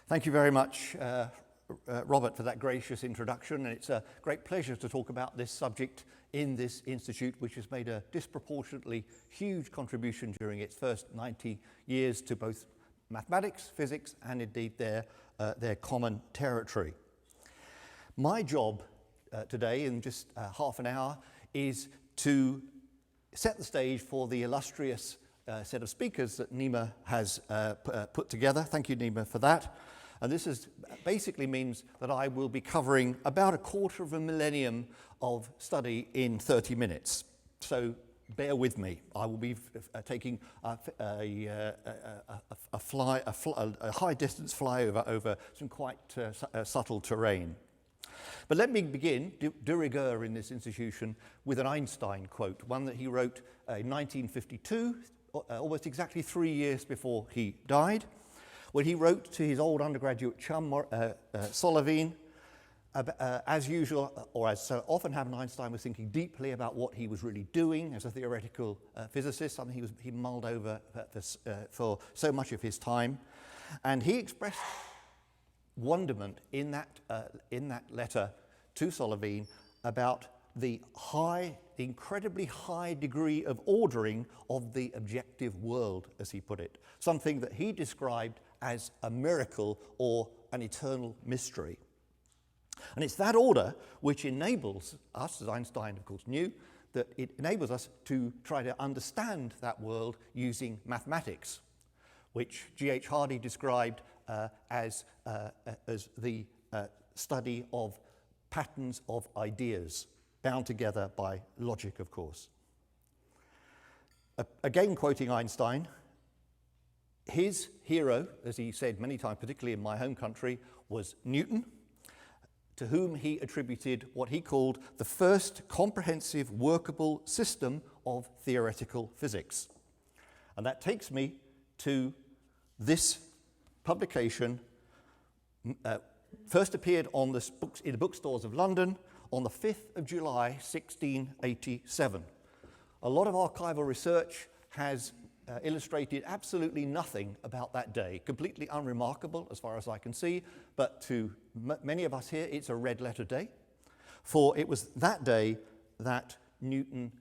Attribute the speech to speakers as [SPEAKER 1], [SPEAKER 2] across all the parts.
[SPEAKER 1] Thank you very much, Robert, for that gracious introduction. And it's a great pleasure to talk about this subject in this institute, which has made a disproportionately huge contribution during its first 90 years to both mathematics, physics, and indeed their common territory. My job today, in just half an hour, is to set the stage for the illustrious set of speakers that Nima has put together. Thank you, Nima, for that. And this basically means that I will be covering about a quarter of a millennium of study in 30 minutes. So bear with me. I will be taking a high-distance flyover over some quite subtle terrain. But let me begin, de rigueur in this institution, with an Einstein quote, one that he wrote in 1952, almost exactly 3 years before he died, when he wrote to his old undergraduate chum, Solovine, as usual, or as so often happened, Einstein was thinking deeply about what he was really doing as a theoretical physicist, something he mulled over for so much of his time. And he expressed wonderment in that letter to Solovine about the incredibly high degree of ordering of the objective world, as he put it, something that he described as a miracle or an eternal mystery. And it's that order which enables us, as Einstein of course knew, that it enables us to try to understand that world using mathematics, which G.H. Hardy described as the study of patterns of ideas, bound together by logic, of course. Again, quoting Einstein, his hero, as he said many times, particularly in my home country, was Newton, to whom he attributed what he called the first comprehensive workable system of theoretical physics. And that takes me to this publication, first appeared on in the bookstores of London on the 5th of July, 1687. A lot of archival research has illustrated absolutely nothing about that day, completely unremarkable as far as I can see, but to many of us here it's a red letter day, for it was that day that Newton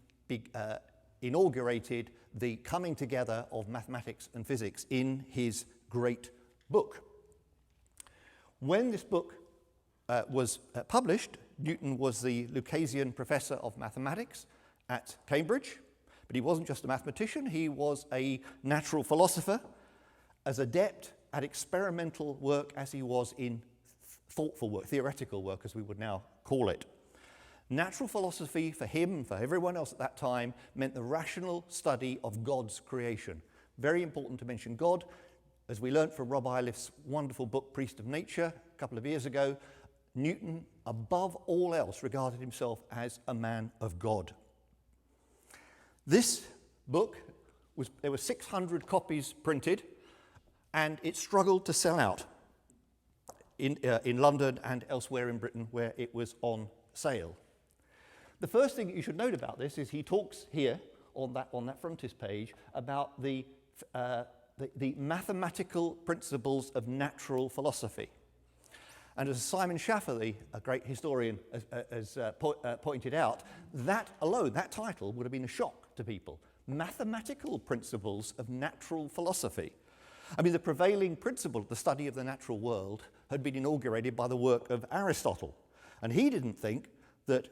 [SPEAKER 1] inaugurated the coming together of mathematics and physics in his great book. When this book was published, Newton was the Lucasian Professor of Mathematics at Cambridge. But he wasn't just a mathematician, he was a natural philosopher, as adept at experimental work as he was in thoughtful work, theoretical work as we would now call it. Natural philosophy for him and for everyone else at that time meant the rational study of God's creation. Very important to mention God. As we learnt from Rob Iliff's wonderful book, Priest of Nature, a couple of years ago, Newton, above all else, regarded himself as a man of God. This book, there were 600 copies printed, and it struggled to sell out in London and elsewhere in Britain where it was on sale. The first thing you should note about this is he talks here on that frontispiece page about the mathematical principles of natural philosophy. And as Simon Schaffer, a great historian, has pointed out, that alone, that title, would have been a shock to people. Mathematical principles of natural philosophy. I mean, the prevailing principle of the study of the natural world had been inaugurated by the work of Aristotle. And he didn't think that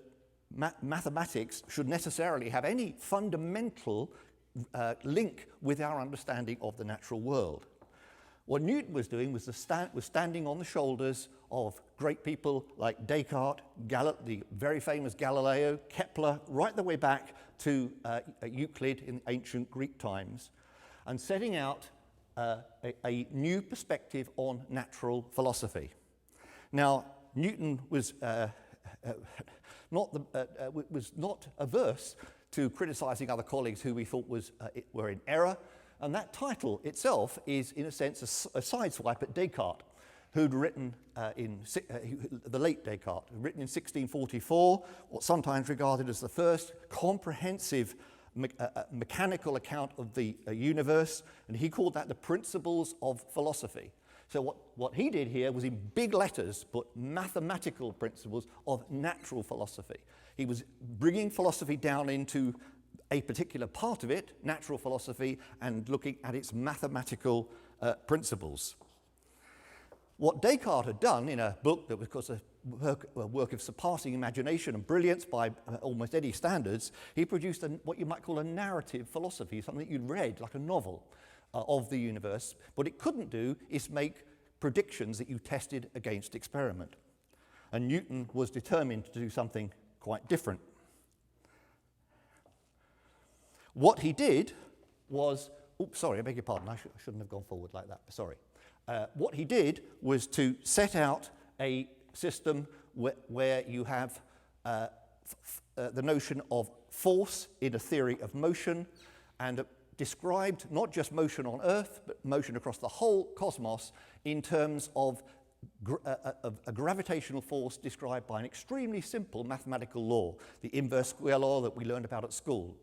[SPEAKER 1] mathematics should necessarily have any fundamental link with our understanding of the natural world. What Newton was doing was standing on the shoulders of great people like Descartes, the very famous Galileo, Kepler, right the way back to Euclid in ancient Greek times, and setting out a new perspective on natural philosophy. Now, Newton was not averse to criticizing other colleagues who we thought were in error. And that title itself is, in a sense, a sideswipe at Descartes, who'd written the late Descartes, written in 1644, what's sometimes regarded as the first comprehensive mechanical account of the universe, and he called that the principles of philosophy. So what he did here was in big letters put mathematical principles of natural philosophy. He was bringing philosophy down into a particular part of it, natural philosophy, and looking at its mathematical principles. What Descartes had done in a book that was, of course, a work of surpassing imagination and brilliance by almost any standards, he produced what you might call a narrative philosophy, something that you'd read like a novel of the universe. What it couldn't do is make predictions that you tested against experiment. And Newton was determined to do something quite different. What he did was, oops, sorry, I beg your pardon, I shouldn't have gone forward like that, sorry. What he did was to set out a system where you have the notion of force in a theory of motion, and described not just motion on Earth, but motion across the whole cosmos in terms of a gravitational force described by an extremely simple mathematical law, the inverse square law that we learned about at school.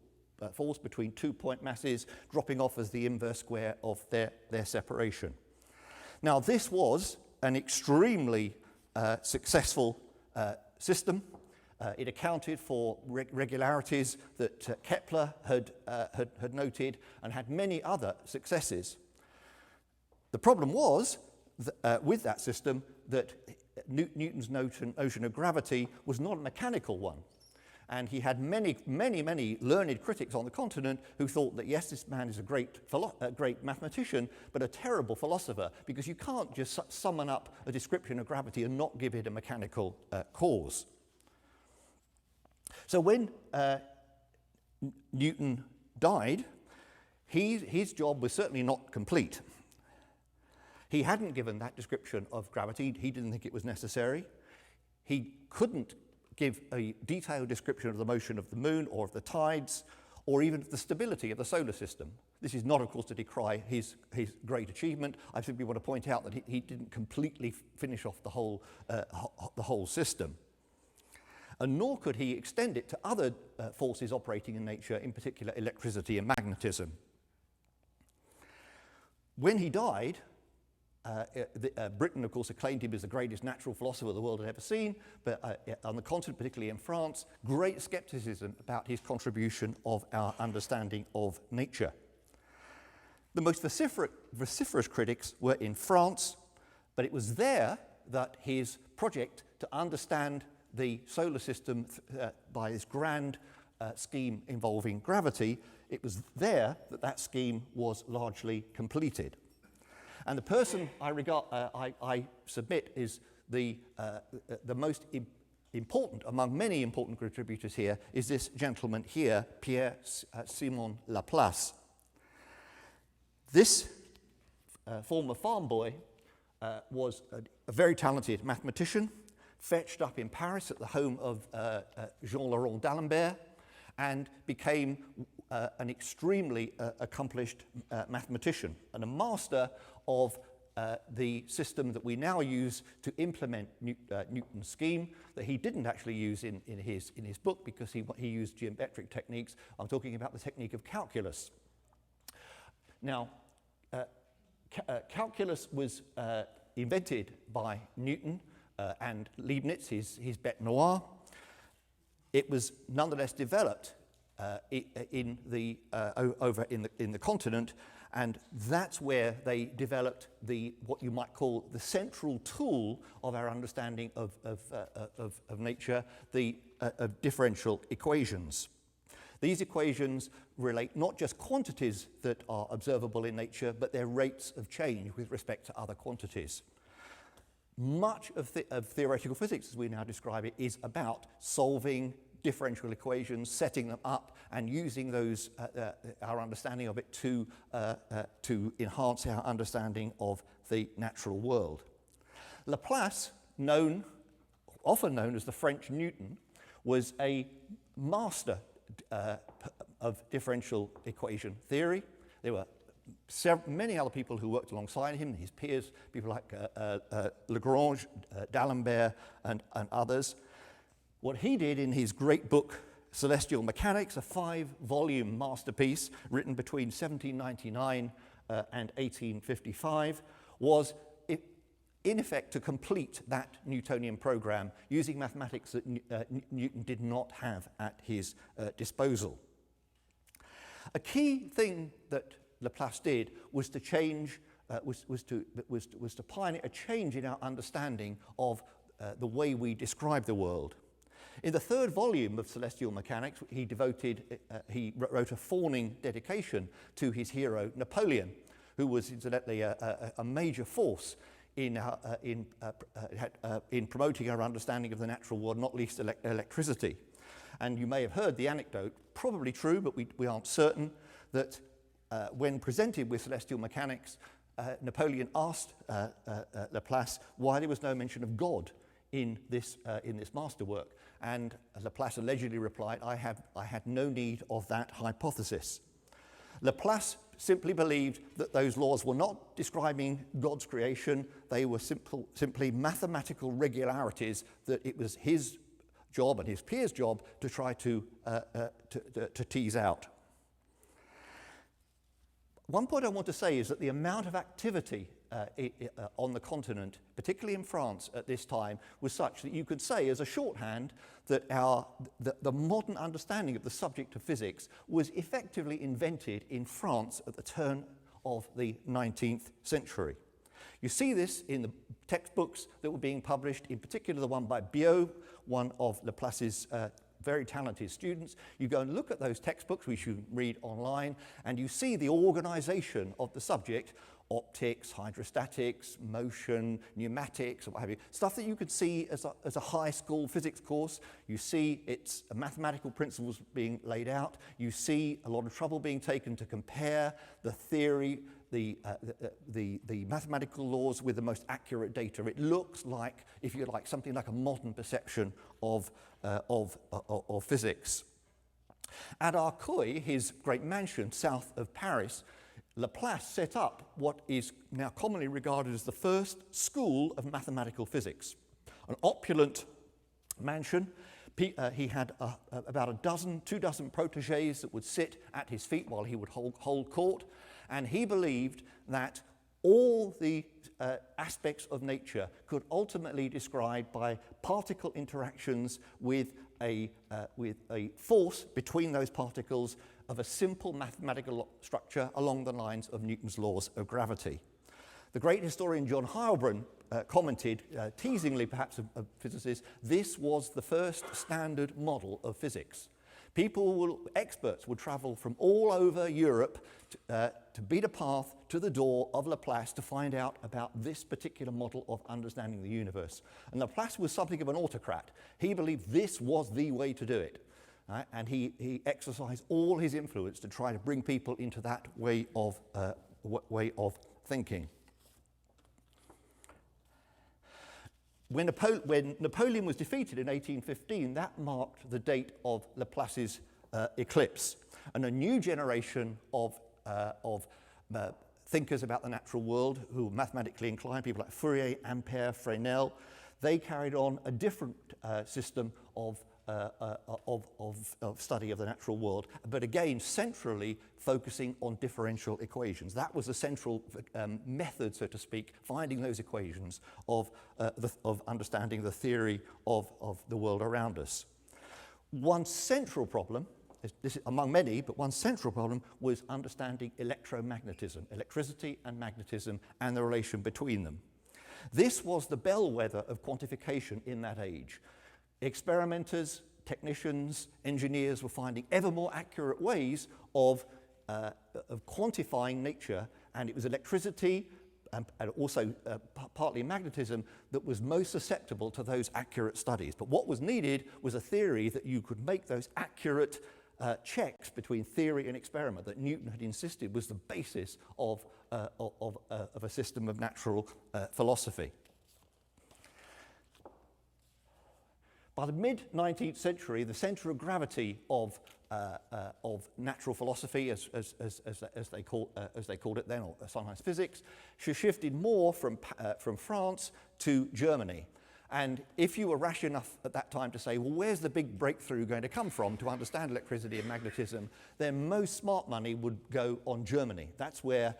[SPEAKER 1] Force between 2 point masses dropping off as the inverse square of their separation. Now, this was an extremely successful system. It accounted for regularities that Kepler had noted and had many other successes. The problem was with that system that Newton's notion of gravity was not a mechanical one. And he had many learned critics on the continent who thought that, yes, this man is a great mathematician, but a terrible philosopher, because you can't just summon up a description of gravity and not give it a mechanical cause. So when Newton died, his job was certainly not complete. He hadn't given that description of gravity. He didn't think it was necessary. He couldn't give a detailed description of the motion of the moon or of the tides or even the stability of the solar system. This is not, of course, to decry his great achievement. I simply want to point out that he didn't completely finish off the whole system. And nor could he extend it to other forces operating in nature, in particular electricity and magnetism. When he died, Britain, of course, acclaimed him as the greatest natural philosopher the world had ever seen, but on the continent, particularly in France, great skepticism about his contribution of our understanding of nature. The most vociferous critics were in France, but it was there that his project to understand the solar system by this grand scheme involving gravity, it was there that that scheme was largely completed. And the person I submit is the most important, among many important contributors here, is this gentleman here, Pierre-Simon Laplace. This former farm boy was a very talented mathematician, fetched up in Paris at the home of Jean-Laurent d'Alembert, and became an extremely accomplished mathematician and a master of the system that we now use to implement Newton's scheme, that he didn't actually use in his book because he used geometric techniques. I'm talking about the technique of calculus. Now, calculus was invented by Newton and Leibniz, his bête noire. It was nonetheless developed over in the continent, and that's where they developed what you might call the central tool of our understanding of nature, of differential equations. These equations relate not just quantities that are observable in nature, but their rates of change with respect to other quantities. Much of theoretical physics, as we now describe it, is about solving differential equations, setting them up, and using those our understanding of it to enhance our understanding of the natural world. Laplace, often known as the French Newton, was a master of differential equation theory. There were many other people who worked alongside him, his peers, people like Lagrange, d'Alembert, and others. What he did in his great book, Celestial Mechanics, a 5-volume masterpiece written between 1799 and 1855, was in effect to complete that Newtonian program using mathematics that Newton did not have at his disposal. A key thing that Laplace did was to change, was to pioneer a change in our understanding of the way we describe the world. In the third volume of Celestial Mechanics, he wrote a fawning dedication to his hero Napoleon, who was incidentally a major force in promoting our understanding of the natural world, not least electricity. And you may have heard the anecdote, probably true, but we aren't certain, that when presented with Celestial Mechanics, Napoleon asked Laplace why there was no mention of God in this masterwork. And Laplace allegedly replied, I had no need of that hypothesis. Laplace simply believed that those laws were not describing God's creation, they were simply mathematical regularities that it was his job and his peers' job to try to tease out. One point I want to say is that the amount of activity on the continent, particularly in France at this time, was such that you could say as a shorthand that the modern understanding of the subject of physics was effectively invented in France at the turn of the 19th century. You see this in the textbooks that were being published, in particular the one by Biot, one of Laplace's very talented students. You go and look at those textbooks, which you read online, and you see the organization of the subject: optics, hydrostatics, motion, pneumatics, or what have you. Stuff that you could see as a high school physics course. You see its mathematical principles being laid out. You see a lot of trouble being taken to compare the theory, the mathematical laws with the most accurate data. It looks like, if you like, something like a modern perception of physics. At Arcueil, his great mansion south of Paris, Laplace set up what is now commonly regarded as the first school of mathematical physics. An opulent mansion. He had about 2 dozen protégés that would sit at his feet while he would hold court, and he believed that all the aspects of nature could ultimately be described by particle interactions with a force between those particles of a simple mathematical structure along the lines of Newton's laws of gravity. The great historian John Heilbron commented, teasingly perhaps of physicists, this was the first standard model of physics. Experts would travel from all over Europe to beat a path to the door of Laplace to find out about this particular model of understanding the universe. And Laplace was something of an autocrat. He believed this was the way to do it. And he exercised all his influence to try to bring people into that way of thinking. When Napoleon was defeated in 1815, that marked the date of Laplace's eclipse, and a new generation of thinkers about the natural world who were mathematically inclined, people like Fourier, Ampère, Fresnel, they carried on a different system of study of the natural world, but again centrally focusing on differential equations. That was the central method, so to speak, finding those equations of understanding the theory of the world around us. One central problem, this is among many, but one central problem was understanding electromagnetism, electricity and magnetism, and the relation between them. This was the bellwether of quantification in that age. Experimenters, technicians, engineers were finding ever more accurate ways of quantifying nature, and it was electricity and also partly magnetism that was most susceptible to those accurate studies. But what was needed was a theory that you could make those accurate checks between theory and experiment that Newton had insisted was the basis of a system of natural philosophy. By the mid-19th century, the centre of gravity of natural philosophy, as they called it then, or sometimes physics, shifted more from France to Germany. And if you were rash enough at that time to say, well, where's the big breakthrough going to come from to understand electricity and magnetism, then most smart money would go on Germany. That's where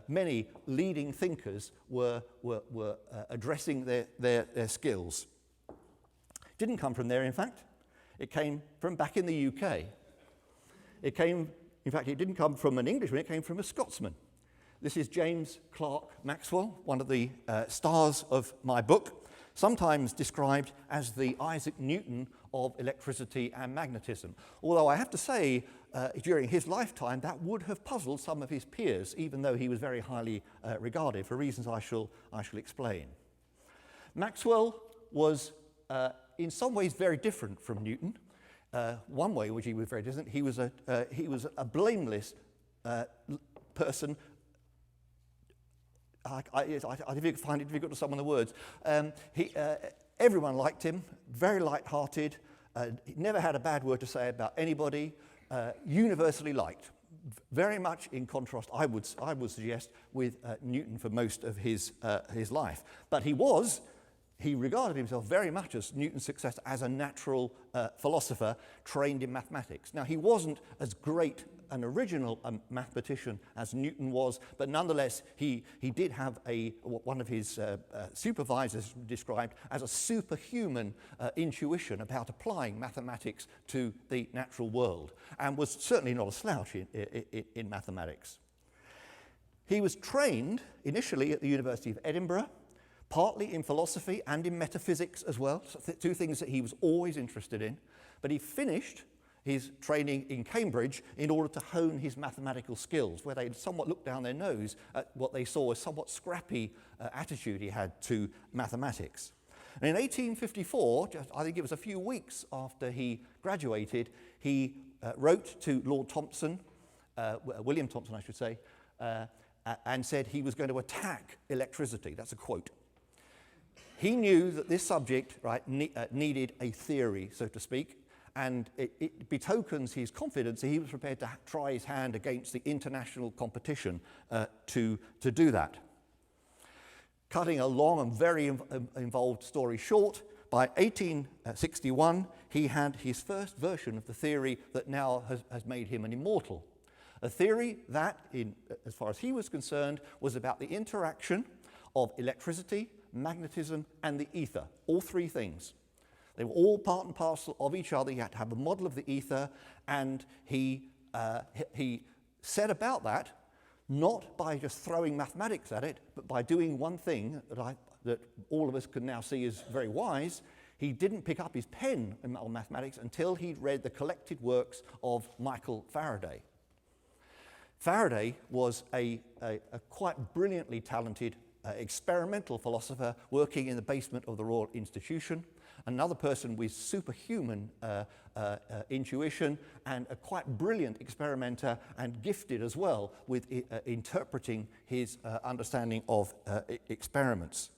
[SPEAKER 1] many leading thinkers were addressing their skills. It didn't come from there, in fact. It came from back in the UK. It didn't come from an Englishman, it came from a Scotsman. This is James Clerk Maxwell, one of the stars of my book, sometimes described as the Isaac Newton of electricity and magnetism. Although I have to say, during his lifetime, that would have puzzled some of his peers, even though he was very highly regarded, for reasons I shall explain. Maxwell was in some ways very different from Newton. One way in which he was very different, he was a blameless person. I find it difficult to summon the words. Everyone liked him, very light-hearted, never had a bad word to say about anybody, universally liked. Very much in contrast, I would suggest, with Newton for most of his life. But he regarded himself very much as Newton's successor, as a natural philosopher trained in mathematics. Now, he wasn't as great an original mathematician as Newton was, but nonetheless, he did have one of his supervisors described as a superhuman intuition about applying mathematics to the natural world, and was certainly not a slouch in mathematics. He was trained initially at the University of Edinburgh, partly in philosophy and in metaphysics as well, so two things that he was always interested in. But he finished his training in Cambridge in order to hone his mathematical skills, where they somewhat looked down their nose at what they saw as somewhat scrappy attitude he had to mathematics. And in 1854, I think it was a few weeks after he graduated, he wrote to Lord Thomson, William Thomson I should say, and said he was going to attack electricity. That's a quote. He knew that this subject, right, needed a theory, so to speak, and it betokens his confidence that he was prepared to try his hand against the international competition to do that. Cutting a long and very involved story short, by 1861 he had his first version of the theory that now has made him an immortal. A theory that, as far as he was concerned, was about the interaction of electricity, magnetism, and the ether, all three things. They were all part and parcel of each other. You had to have a model of the ether, and he set about that not by just throwing mathematics at it, but by doing one thing that all of us can now see is very wise. He didn't pick up his pen on mathematics until he'd read the collected works of Michael Faraday. Faraday was a quite brilliantly talented experimental philosopher working in the basement of the Royal Institution, another person with superhuman intuition, and a quite brilliant experimenter, and gifted as well with interpreting his understanding of experiments.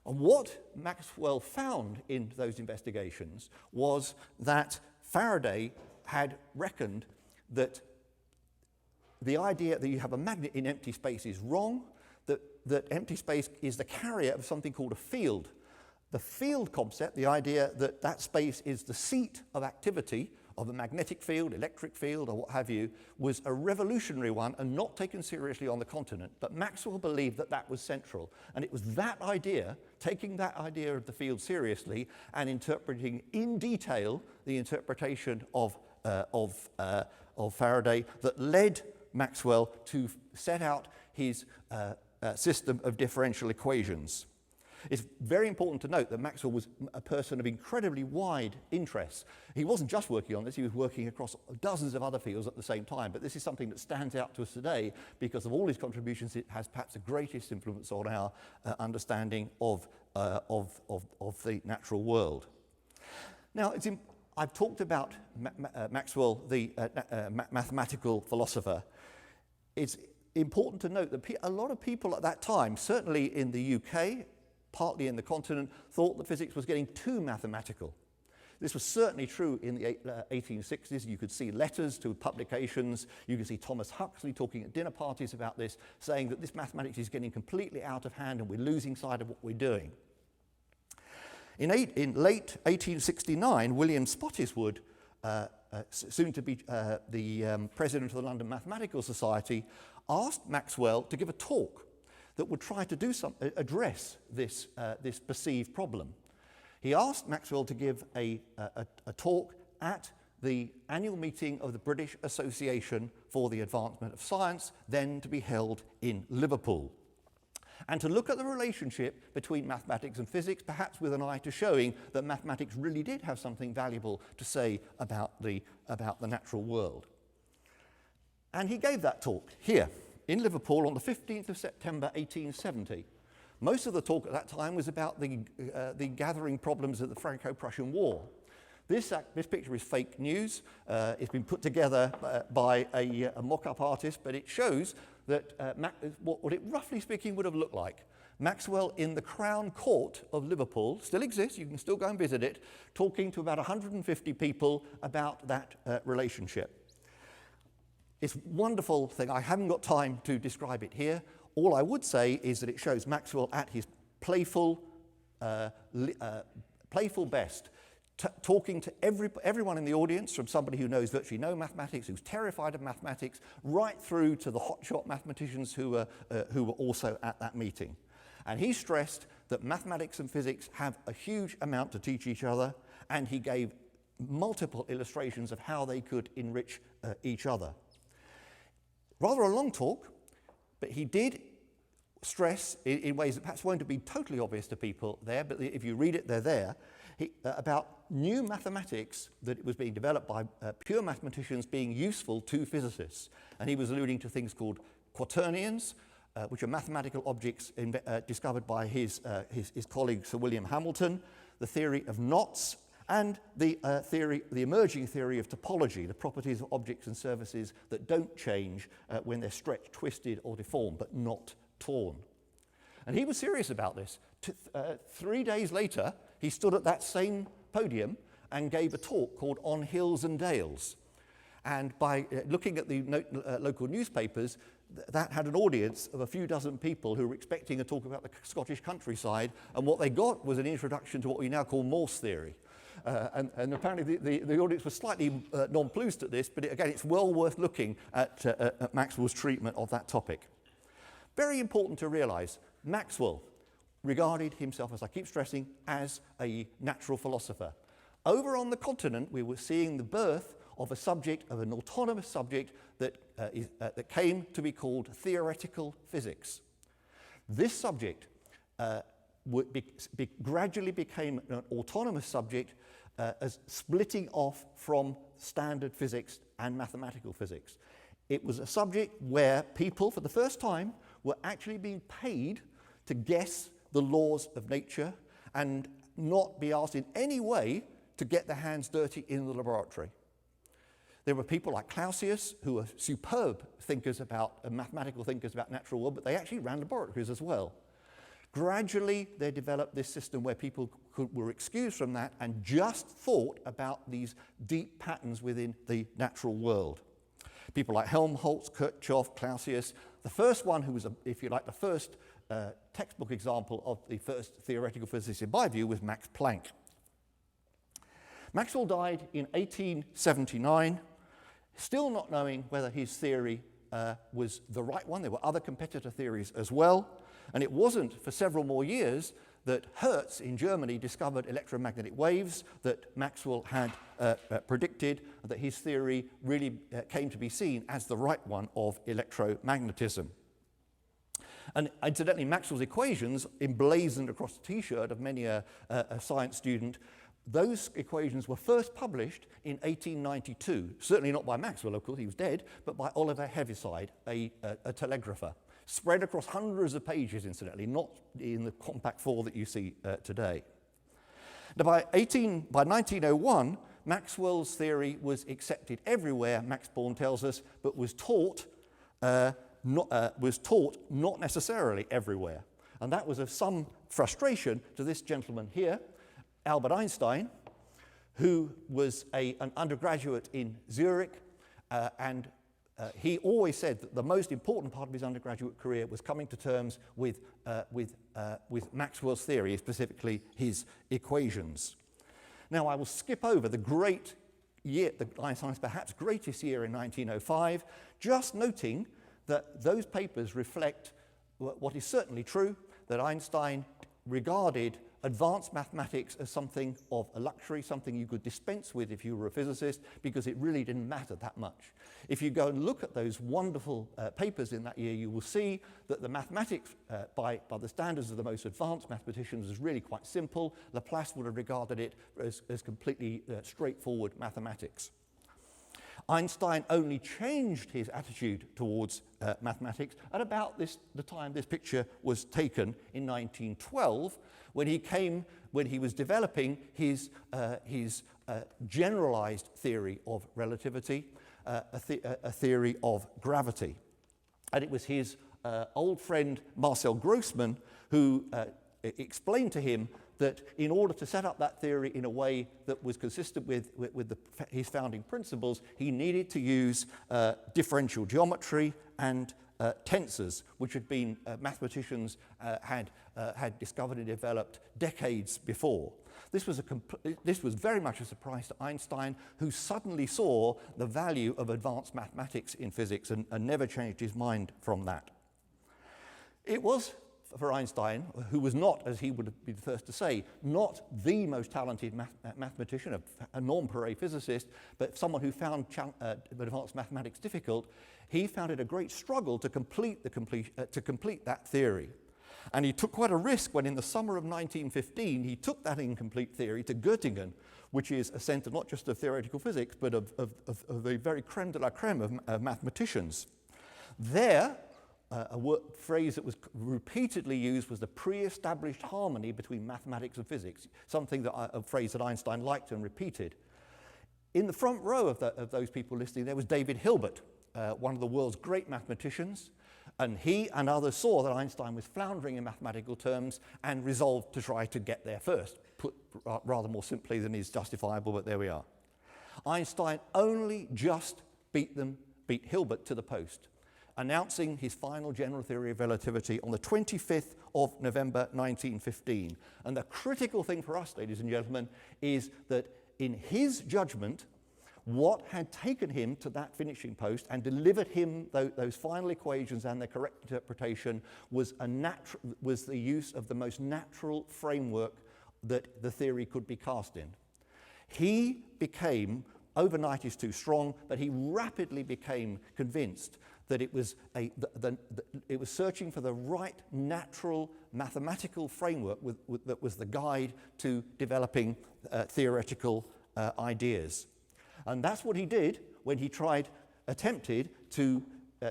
[SPEAKER 1] And what Maxwell found in those investigations was that Faraday had reckoned that the idea that you have a magnet in empty space is wrong, that empty space is the carrier of something called a field. The field concept, the idea that that space is the seat of activity of a magnetic field, electric field, or what have you, was a revolutionary one and not taken seriously on the continent. But Maxwell believed that that was central. And it was that idea, taking that idea of the field seriously and interpreting in detail the interpretation of Faraday, that led Maxwell to set out his system of differential equations. It's very important to note that Maxwell was a person of incredibly wide interests. He wasn't just working on this, he was working across dozens of other fields at the same time, but this is something that stands out to us today because of all his contributions. It has perhaps the greatest influence on our understanding of the natural world. Now, I've talked about Maxwell, the mathematical philosopher. It's important to note that a lot of people at that time, certainly in the UK, partly in the continent, thought that physics was getting too mathematical. This was certainly true in the 1860s. You could see letters to publications. You could see Thomas Huxley talking at dinner parties about this, saying that this mathematics is getting completely out of hand and we're losing sight of what we're doing. In late 1869, William Spottiswoode, soon to be the president of the London Mathematical Society, asked Maxwell to give a talk that would try to address this perceived problem. He asked Maxwell to give a talk at the annual meeting of the British Association for the Advancement of Science, then to be held in Liverpool, and to look at the relationship between mathematics and physics, perhaps with an eye to showing that mathematics really did have something valuable to say about the natural world. And he gave that talk here in Liverpool on the 15th of September 1870. Most of the talk at that time was about the gathering problems of the Franco-Prussian War. This picture is fake news. It's been put together by a mock-up artist, but it shows that what it roughly speaking would have looked like. Maxwell in the Crown Court of Liverpool, still exists, you can still go and visit it, talking to about 150 people about that relationship. It's a wonderful thing. I haven't got time to describe it here. All I would say is that it shows Maxwell at his playful best, talking to everyone in the audience, from somebody who knows virtually no mathematics, who's terrified of mathematics, right through to the hotshot mathematicians who were also at that meeting. And he stressed that mathematics and physics have a huge amount to teach each other, and he gave multiple illustrations of how they could enrich each other. Rather a long talk, but he did stress in ways that perhaps won't be totally obvious to people there, but if you read it, they're there, about new mathematics that was being developed by pure mathematicians being useful to physicists. And he was alluding to things called quaternions, which are mathematical objects discovered by his colleague Sir William Hamilton, the theory of knots, and the emerging theory of topology, the properties of objects and surfaces that don't change when they're stretched, twisted, or deformed, but not torn. And he was serious about this. 3 days later, he stood at that same podium and gave a talk called On Hills and Dales. And by looking at the local newspapers, that had an audience of a few dozen people who were expecting a talk about the Scottish countryside, and what they got was an introduction to what we now call Morse theory. And apparently the audience was slightly nonplussed at this, but again, it's well worth looking at Maxwell's treatment of that topic. Very important to realize, Maxwell regarded himself, as I keep stressing, as a natural philosopher. Over on the continent, we were seeing the birth of a subject, of an autonomous subject that came to be called theoretical physics. This subject gradually became an autonomous subject as splitting off from standard physics and mathematical physics. It was a subject where people, for the first time, were actually being paid to guess the laws of nature and not be asked in any way to get their hands dirty in the laboratory. There were people like Clausius, who were superb thinkers mathematical thinkers about natural world, but they actually ran laboratories as well. Gradually, they developed this system where people were excused from that and just thought about these deep patterns within the natural world. People like Helmholtz, Kirchhoff, Clausius. The first one who was, if you like, the first textbook example of the first theoretical physicist, in my view, was Max Planck. Maxwell died in 1879, still not knowing whether his theory was the right one. There were other competitor theories as well. And it wasn't for several more years that Hertz in Germany discovered electromagnetic waves that Maxwell had predicted, that his theory really came to be seen as the right one of electromagnetism. And incidentally, Maxwell's equations, emblazoned across the T-shirt of many a science student, those equations were first published in 1892. Certainly not by Maxwell, of course, he was dead, but by Oliver Heaviside, a telegrapher. Spread across hundreds of pages, incidentally, not in the compact form that you see today. Now, by 1901, Maxwell's theory was accepted everywhere, Max Born tells us, but was taught not necessarily everywhere. And that was of some frustration to this gentleman here, Albert Einstein, who was an undergraduate in Zurich, and he always said that the most important part of his undergraduate career was coming to terms with Maxwell's theory, specifically his equations. Now, I will skip over the great year, Einstein's perhaps greatest year in 1905, just noting that those papers reflect what is certainly true, that Einstein regarded advanced mathematics as something of a luxury, something you could dispense with if you were a physicist, because it really didn't matter that much. If you go and look at those wonderful papers in that year, you will see that the mathematics, by the standards of the most advanced mathematicians, is really quite simple. Laplace would have regarded it as completely straightforward mathematics. Einstein only changed his attitude towards mathematics at about the time this picture was taken in 1912, when he was developing his generalized theory of relativity, a theory of gravity. And it was his old friend Marcel Grossmann who explained to him that in order to set up that theory in a way that was consistent with his founding principles, he needed to use differential geometry and tensors, which had been mathematicians had discovered and developed decades before. This was very much a surprise to Einstein, who suddenly saw the value of advanced mathematics in physics and never changed his mind from that. It was, for Einstein, who was not, as he would be the first to say, not the most talented mathematician, a non-pare physicist, but someone who found advanced mathematics difficult, he found it a great struggle to complete that theory. And he took quite a risk when in the summer of 1915 he took that incomplete theory to Göttingen, which is a centre not just of theoretical physics, but of the very creme de la creme of mathematicians. There, a phrase that was repeatedly used was the pre-established harmony between mathematics and physics, a phrase that Einstein liked and repeated. In the front row of those people listening, there was David Hilbert, one of the world's great mathematicians, and he and others saw that Einstein was floundering in mathematical terms and resolved to try to get there first, put rather more simply than is justifiable, but there we are. Einstein only just beat Hilbert to the post, announcing his final general theory of relativity on the 25th of November 1915. And the critical thing for us, ladies and gentlemen, is that in his judgment, what had taken him to that finishing post and delivered him those final equations and their correct interpretation was the use of the most natural framework that the theory could be cast in. He became, overnight is too strong, but he rapidly became convinced that it was searching for the right natural mathematical framework that was the guide to developing theoretical ideas. And that's what he did when he attempted to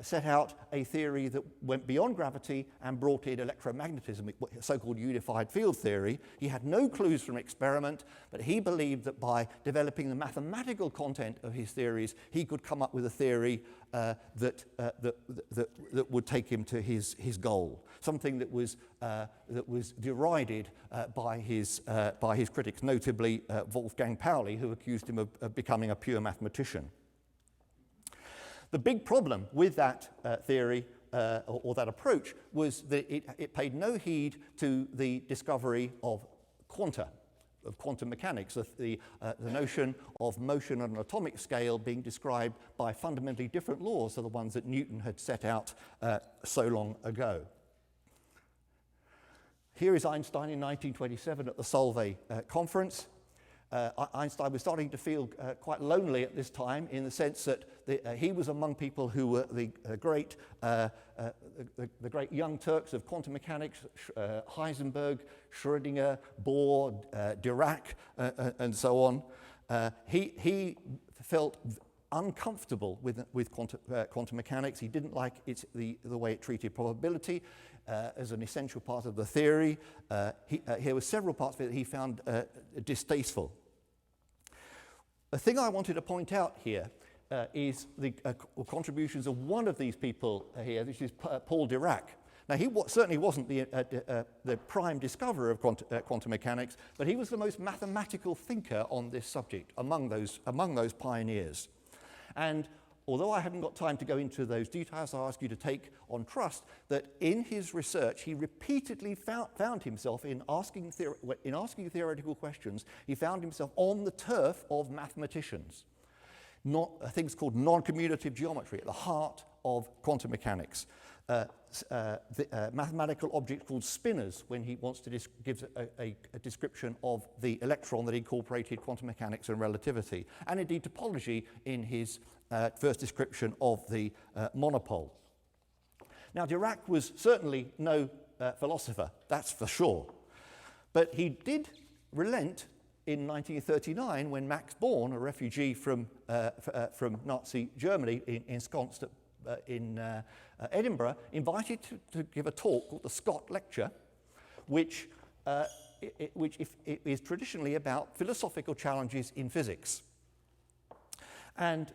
[SPEAKER 1] set out a theory that went beyond gravity and brought in electromagnetism, so-called unified field theory. He had no clues from experiment, but he believed that by developing the mathematical content of his theories, he could come up with a theory that would take him to his goal, something that was derided by his critics, notably Wolfgang Pauli, who accused him of becoming a pure mathematician. The big problem with that theory or that approach was that it paid no heed to the discovery of quanta, of quantum mechanics, the notion of motion on an atomic scale being described by fundamentally different laws to the ones that Newton had set out so long ago. Here is Einstein in 1927 at the Solvay conference. Einstein was starting to feel quite lonely at this time, in the sense that he was among people who were the great young Turks of quantum mechanics, Heisenberg, Schrödinger, Bohr, Dirac, and so on. He felt uncomfortable with quantum mechanics. He didn't like the way it treated probability as an essential part of the theory. Here were several parts of it that he found distasteful. The thing I wanted to point out here is the contributions of one of these people here. This is Paul Dirac. Now, he certainly wasn't the prime discoverer of quantum mechanics, but he was the most mathematical thinker on this subject among those pioneers. And although I haven't got time to go into those details, I ask you to take on trust that in his research, he repeatedly found himself in asking theoretical questions. He found himself on the turf of mathematicians. things called non-commutative geometry at the heart of quantum mechanics. Mathematical objects called spinors when he wants to give a description of the electron that incorporated quantum mechanics and relativity, and indeed topology in his first description of the monopole. Now, Dirac was certainly no philosopher, that's for sure, but he did relent in 1939 when Max Born, a refugee from Nazi Germany, ensconced in Edinburgh, invited to give a talk called the Scott Lecture, which is traditionally about philosophical challenges in physics. And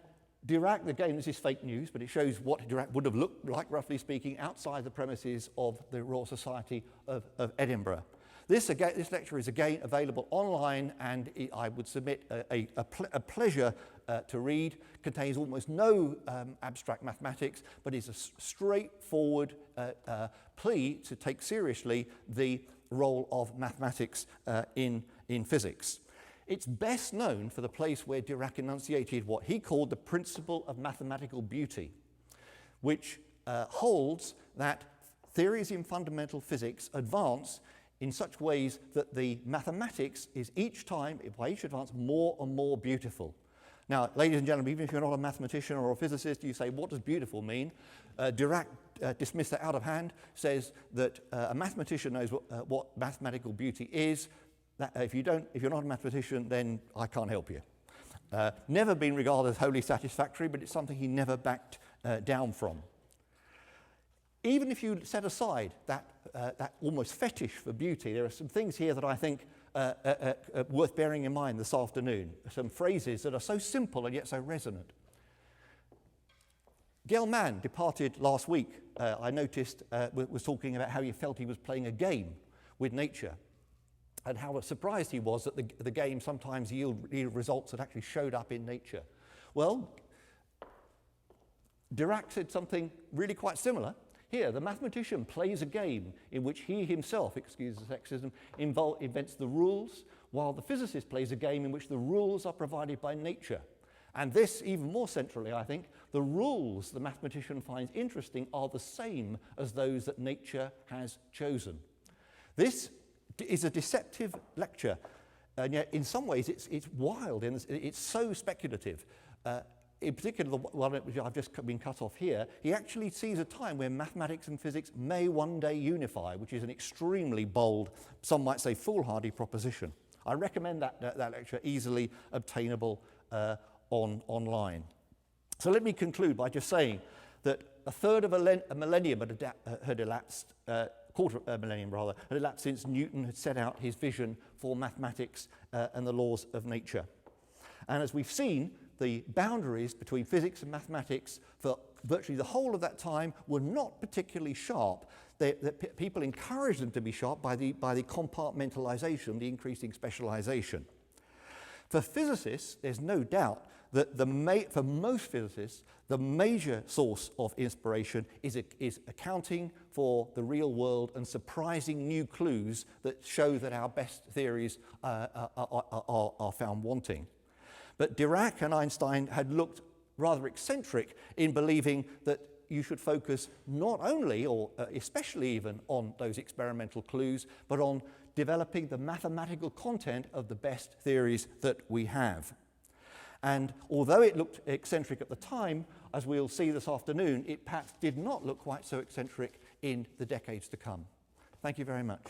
[SPEAKER 1] Dirac, again, this is fake news, but it shows what Dirac would have looked like, roughly speaking, outside the premises of the Royal Society of Edinburgh. This lecture is again available online, and I would submit a pleasure to read. Contains almost no abstract mathematics, but is a straightforward plea to take seriously the role of mathematics in physics. It's best known for the place where Dirac enunciated what he called the principle of mathematical beauty, which holds that theories in fundamental physics advance in such ways that the mathematics is each time, by each advance, more and more beautiful. Now, ladies and gentlemen, even if you're not a mathematician or a physicist, you say, what does beautiful mean? Dirac dismissed that out of hand, says that a mathematician knows what mathematical beauty is. That, if you're not a mathematician, then I can't help you. Never been regarded as wholly satisfactory, but it's something he never backed down from. Even if you set aside that almost fetish for beauty, there are some things here that I think worth bearing in mind this afternoon. Some phrases that are so simple and yet so resonant. Gell-Mann departed last week. I noticed was talking about how he felt he was playing a game with nature, and how surprised he was that the game sometimes yielded results that actually showed up in nature. Well, Dirac said something really quite similar. Here, the mathematician plays a game in which he himself, excuse the sexism, invents the rules, while the physicist plays a game in which the rules are provided by nature. And this, even more centrally, I think, the rules the mathematician finds interesting are the same as those that nature has chosen. This is a deceptive lecture, and yet in some ways it's wild, and it's so speculative. In particular, the one which I've just been cut off here, he actually sees a time where mathematics and physics may one day unify, which is an extremely bold, some might say foolhardy proposition. I recommend that lecture, easily obtainable online. So let me conclude by just saying that a third of a millennium had elapsed, quarter of a millennium rather, had elapsed since Newton had set out his vision for mathematics and the laws of nature. And as we've seen, the boundaries between physics and mathematics for virtually the whole of that time were not particularly sharp. People encouraged them to be sharp by the compartmentalization, the increasing specialization. For physicists, there's no doubt that for most physicists, the major source of inspiration is accounting for the real world and surprising new clues that show that our best theories are found wanting. But Dirac and Einstein had looked rather eccentric in believing that you should focus not only, or especially even, on those experimental clues, but on developing the mathematical content of the best theories that we have. And although it looked eccentric at the time, as we'll see this afternoon, it perhaps did not look quite so eccentric in the decades to come. Thank you very much.